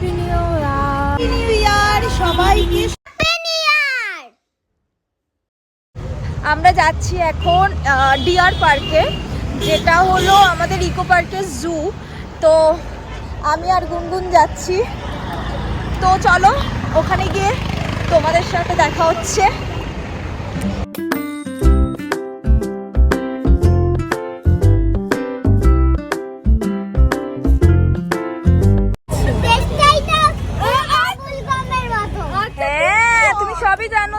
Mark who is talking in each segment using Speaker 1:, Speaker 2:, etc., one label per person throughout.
Speaker 1: Happy new year, new year সবাইকে। আমরা যাচ্ছি এখন ডিয়ার পার্কে, যেটা হলো আমাদের ইকো পার্কের জু। তো আমি আর গুনগুন যাচ্ছি। তো চলো ওখানে গিয়ে তোমাদের সাথে দেখা হচ্ছে। হ্যাঁ, তুমি সবই জানো।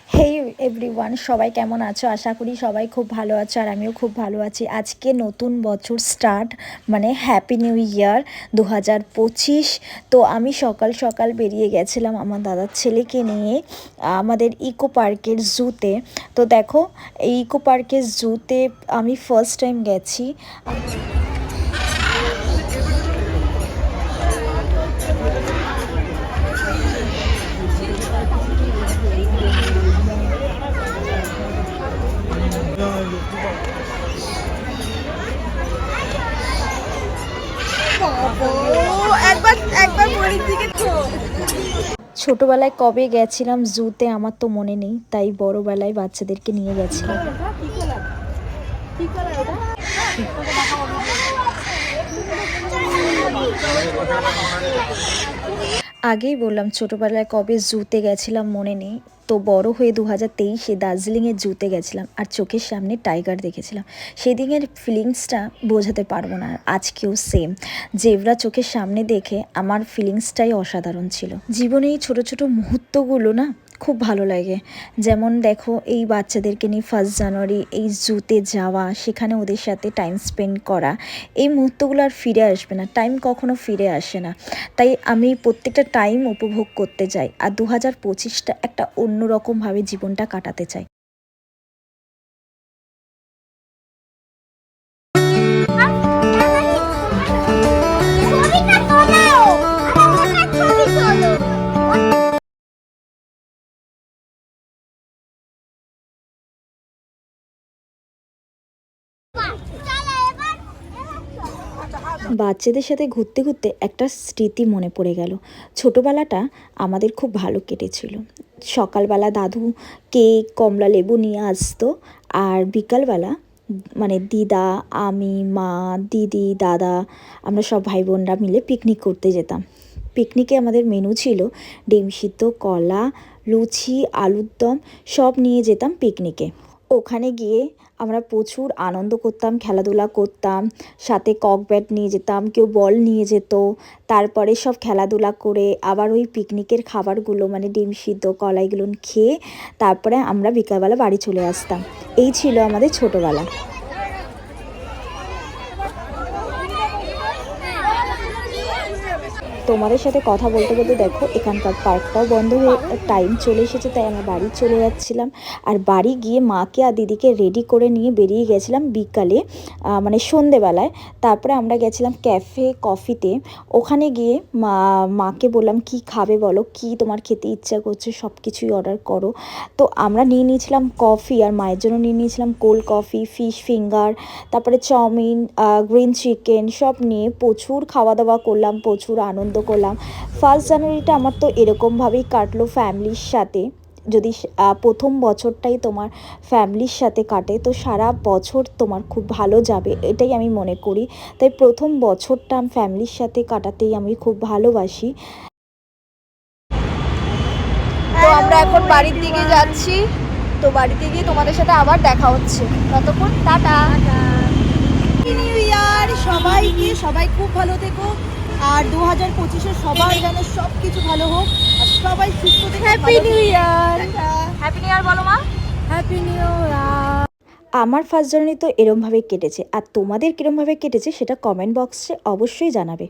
Speaker 1: হেই এভরিওয়ান, সবাই কেমন আছো? আশা করি সবাই খুব ভালো আছো, আর আমিও খুব ভালো আছি। আজকে নতুন বছর স্টার্ট, মানে হ্যাপি নিউ ইয়ার 2025। তো আমি সকাল সকাল বেরিয়ে গেছিলাম আমার দাদার ছেলেকে নিয়ে আমাদের ইকো পার্কের জুতে। তো দেখো, এই ইকো পার্কের জুতে আমি ফার্স্ট টাইম গেছি। ছোটবেলায় কবে গেছিলাম জুতে আমার তো মনে নেই, তাই বড়বেলায় বাচ্চাদেরকে নিয়ে গেছিলাম। আগেই বললাম ছোটোবেলায় কবে জুতে গেছিলাম মনে নেই। তো বড় হয়ে 2023-এ দার্জিলিংয়ের জুতে গেছিলাম, আর চোখের সামনে টাইগার দেখেছিলাম। সেদিনের ফিলিংসটা বোঝাতে পারবো না। আজকেও সেম, জেব্রা চোখের সামনে দেখে আমার ফিলিংসটাই অসাধারণ ছিল। জীবনে এই ছোটো ছোটো মুহূর্তগুলো না খুব ভালো লাগে। যেমন দেখো, এই বাচ্চাদেরকে নিয়ে 1 জানুয়ারি এই জুতে যাওয়া, সেখানে ওদের সাথে টাইম স্পেন্ড করা, এই মুহূর্তগুলো আর ফিরে আসবে না। টাইম কখনো ফিরে আসে না, তাই আমি প্রত্যেকটা টাইম উপভোগ করতে চাই। আর 2025টা একটা অন্যরকমভাবে জীবনটা কাটাতে চাই। বাচ্চাদের সাথে ঘুরতে ঘুরতে একটা স্মৃতি মনে পড়ে গেল। ছোটোবেলাটা আমাদের খুব ভালো কেটেছিল। সকালবেলা দাদু কেক, কমলা লেবু নিয়ে আসতো, আর বিকালবেলা মানে দিদা, আমি, মা, দিদি, দাদা, আমরা সব ভাই বোনরা মিলে পিকনিক করতে যেতাম। পিকনিকে আমাদের মেনু ছিল ডিম সিদ্ধ, কলা, লুচি, আলুর দম, সব নিয়ে যেতাম পিকনিকে। ওখানে গিয়ে আমরা প্রচুর আনন্দ করতাম, খেলাধুলা করতাম, সাথে কক ব্যাট নিয়ে যেতাম, কেউ বল নিয়ে যেত। তারপরে সব খেলাধুলা করে আবার ওই পিকনিকের খাবারগুলো মানে ডিম সিদ্ধ, কলাইগুলো খেয়ে তারপরে আমরা বিকালবেলা বাড়ি চলে আসতাম। এই ছিল আমাদের ছোটোবেলা। তোমাদের সাথে কথা বলতে বলতে দেখো এখানকার পার্কটাও বন্ধ হয়ে টাইম চলে এসেছে, তাই আমরা বাড়ি চলে যাচ্ছিলাম। আর বাড়ি গিয়ে মাকে আর দিদিকে রেডি করে নিয়ে বেরিয়ে গেছিলাম বিকালে, মানে সন্ধেবেলায়। তারপরে আমরা গেছিলাম ক্যাফে কফিতে। ওখানে গিয়ে মাকে বললাম কি খাবে বলো, কি তোমার খেতে ইচ্ছা করছে, সব কিছুই অর্ডার করো। তো আমরা নিয়ে নিয়েছিলাম কফি, আর মায়ের জন্য নিয়ে নিয়েছিলাম কোল্ড কফি, ফিশ ফিঙ্গার, তারপরে চাউমিন, গ্রিন চিকেন, সব নিয়ে প্রচুর খাওয়া দাওয়া করলাম, প্রচুর আনন্দ করলাম। 1 জানুয়ারিটা আমার তো এরকমভাবেই কাটলো ফ্যামিলির সাথে। যদি প্রথম বছরটাই তোমার ফ্যামিলির সাথে কাটে, তো সারা বছর তোমার খুব ভালো যাবে, এটাই আমি মনে করি। তাই প্রথম বছরটা ফ্যামিলির সাথে কাটাতেই আমি খুব ভালোবাসি। তো আমরা এখন বাড়ির দিকে যাচ্ছি। তো বাড়িতে গিয়ে তোমাদের সাথে আবার দেখা হচ্ছে। ততক্ষণ টাটা। নিউ ইয়ার সবাইকে, সবাই খুব ভালো থেকো। আর 2025-এ সবার যেন সব কিছু ভালো হোক, আর সবাই সুস্থ থেকে। Happy new year. Happy new year বলো মা। Happy new year. আমার 1 জানুয়ারি তো এরমভাবে কেটেছে, আর তোমাদের কিরমভাবে কেটেছে সেটা কমেন্ট বক্সে অবশ্যই জানাবে।